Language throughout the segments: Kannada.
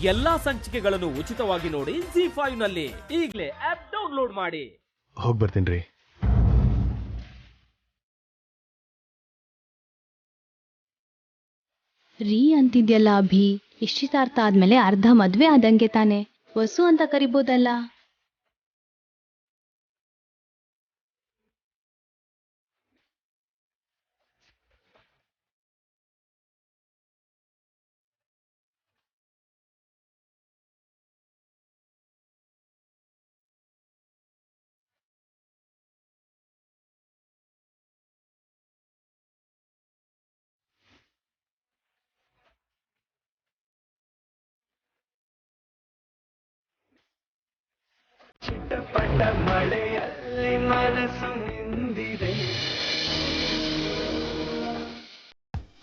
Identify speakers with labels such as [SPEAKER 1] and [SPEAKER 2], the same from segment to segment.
[SPEAKER 1] ಎಲ್ಲಾ ಸಂಚಿಕೆಗಳನ್ನು ಉಚಿತವಾಗಿ ನೋಡಿ ZEE5 ನಲ್ಲಿ. ಈಗಲೇ ಆಪ್ ಡೌನ್ಲೋಡ್ ಮಾಡಿ.
[SPEAKER 2] ಹೋಗಿ ಬರ್ತೀನಿ
[SPEAKER 3] ರೀ ಅಂತಿದ್ಯಲ್ಲ ಅಭಿ, ನಿಶ್ಚಿತಾರ್ಥ ಆದ್ಮೇಲೆ ಅರ್ಧ ಮದ್ವೆ ಆದಂಗೆ ತಾನೆ. ವಸು ಅಂತ ಕರಿಬೋದಲ್ಲ.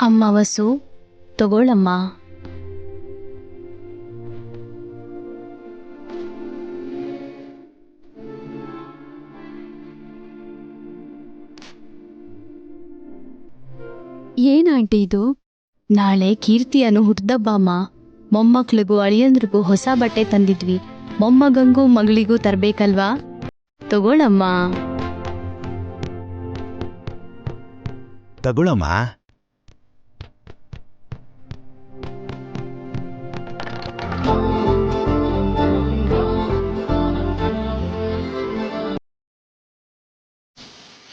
[SPEAKER 3] ಅಮ್ಮ ವಸು, ತಗೊಳ್ಳಮ್ಮ.
[SPEAKER 4] ಏನಾಂಟಿ ಇದು?
[SPEAKER 3] ನಾಳೆ ಕೀರ್ತಿಯನ್ನು ಹುಡ್ದಬ್ಬಮ್ಮ. ಮೊಮ್ಮಕ್ಳಿಗೂ ಅಳಿಯಂದ್ರಿಗೂ ಹೊಸ ಬಟ್ಟೆ ತಂದಿದ್ವಿ. ಮೊಮ್ಮಗಂಗೂ ಮಗಳಿಗೂ ತರ್ಬೇಕಲ್ವಾ? ತಗೊಳ್ಳಮ್ಮ.
[SPEAKER 5] ತಗೊಳಮ್ಮ.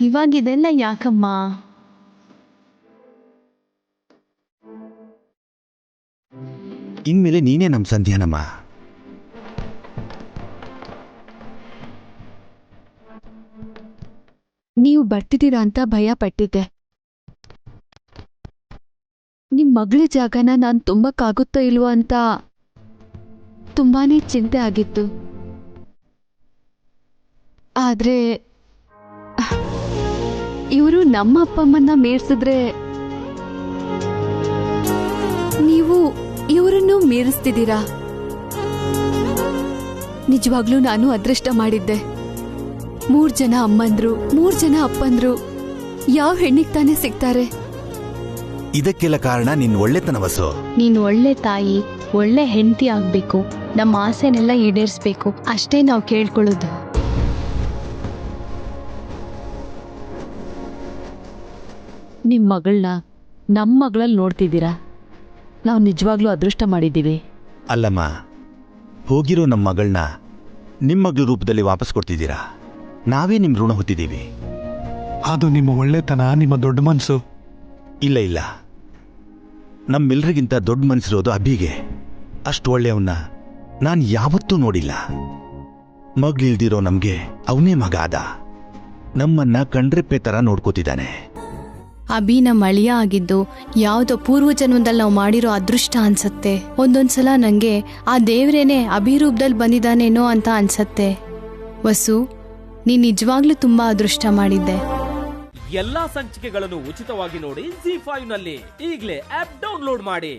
[SPEAKER 3] ಇವಾಗಿದೆಲ್ಲ ಯಾಕಮ್ಮ?
[SPEAKER 5] ಇನ್ಮೇಲೆ ನೀನೇ ನಮ್ಮ ಸಂಧ್ಯಾನಮ್ಮ.
[SPEAKER 4] ನೀವು ಬರ್ತಿದ್ದೀರಾ ಅಂತ ಭಯ ಪಟ್ಟಿದ್ದೆ. ನಿಮ್ ಮಗಳ ಜಾಗನ ನಾನು ತುಂಬಕ್ಕಾಗುತ್ತೋ ಇಲ್ವೋ ಅಂತ ತುಂಬಾನೇ ಚಿಂತೆ ಆಗಿತ್ತು. ಆದ್ರೆ ಇವರು ನಮ್ಮ ಅಪ್ಪಮ್ಮನ್ನ ಮೀರ್ಸಿದ್ರೆ ನೀವು ಇವರನ್ನು ಮೀರಿಸ್ತಿದ್ದೀರಾ. ನಿಜವಾಗ್ಲೂ ನಾನು ಅದೃಷ್ಟ ಮಾಡಿದ್ದೆ. 3 ಜನ ಅಮ್ಮಂದ್ರು, 3 ಜನ ಅಪ್ಪಂದ್ರು. ಯಾವ ಹೆಣ್ಣಿಗೆ ತಾನೇ ಸಿಗ್ತಾರೆ?
[SPEAKER 5] ಇದಕ್ಕೆಲ್ಲ ಕಾರಣ ನಿನ್ನ ಒಳ್ಳೆತನ ವಸು.
[SPEAKER 3] ನೀನು ಒಳ್ಳೆ ತಾಯಿ, ಒಳ್ಳೆ ಹೆಂಡತಿ ಆಗ್ಬೇಕು. ನಮ್ಮ ಆಸೆನೆಲ್ಲ ಈಡೇರಿಸ್ಬೇಕು. ಅಷ್ಟೇ ನಾವು ಕೇಳ್ಕೊಳ್ಳೋದು.
[SPEAKER 6] ನಿಮ್ಮ ಮಗಳನ್ನ ನಮ್ಮ ಮಗಳಲ್ಲಿ ನೋಡ್ತಿದ್ದೀರಾ. ನಾವು ನಿಜವಾಗ್ಲೂ ಅದೃಷ್ಟ ಮಾಡಿದ್ದೀವಿ.
[SPEAKER 5] ಅಲ್ಲಮ್ಮ, ಹೋಗಿರೋ ನಮ್ಮ ಮಗಳನ್ನ ನಿಮ್ಮ ಮಗಳ ರೂಪದಲ್ಲಿ ವಾಪಸ್ ಕೊಡ್ತಿದ್ದೀರಾ. ನಾವೇ ನಿಮ್ಮ ಋಣ ಹೊತ್ತಿದ್ದೀವಿ.
[SPEAKER 2] ಅದು ನಿಮ್ಮ ಒಳ್ಳೆತನ, ನಿಮ್ಮ ದೊಡ್ಡ ಮನಸ್ಸು.
[SPEAKER 5] ಇಲ್ಲ ಇಲ್ಲ, ನಮ್ಮೆಲ್ರಿಗಿಂತ ದೊಡ್ಡ ಮನಸ್ಸಿರೋದು ಅಭಿಗೆ. ಅಷ್ಟು ಒಳ್ಳೆಯವನ್ನ ನಾನು ಯಾವತ್ತೂ ನೋಡಿಲ್ಲ. ಮಗಳಿಲ್ದಿರೋ ನಮಗೆ ಅವನೇ ಮಗ ಆದ. ನಮ್ಮನ್ನ ಕಣ್ರೆಪ್ಪೆ ಥರ ನೋಡ್ಕೋತಿದ್ದಾನೆ.
[SPEAKER 3] ಅಭಿ ನಮ್ಮ ಅಳಿಯ ಆಗಿದ್ದು ಯಾವುದೋ ಪೂರ್ವ ಜನ್ಮದಲ್ಲಿ ನಾವು ಮಾಡಿರೋ ಅದೃಷ್ಟ ಅನ್ಸತ್ತೆ. ಒಂದೊಂದ್ಸಲ ನಂಗೆ ಆ ದೇವ್ರೇನೆ ಅಭಿರೂಪದಲ್ಲಿ ಬಂದಿದ್ದಾನೇನೋ ಅಂತ ಅನ್ಸತ್ತೆ. ವಸು, ನೀನ್ ನಿಜವಾಗ್ಲೂ ತುಂಬಾ ಅದೃಷ್ಟ ಮಾಡಿದ್ದೆ.
[SPEAKER 1] ಎಲ್ಲಾ ಸಂಚಿಕೆಗಳನ್ನು ಉಚಿತವಾಗಿ ನೋಡಿ ZEE5 ನಲ್ಲಿ. ಈಗಲೇ ಆಪ್ ಡೌನ್ಲೋಡ್ ಮಾಡಿ.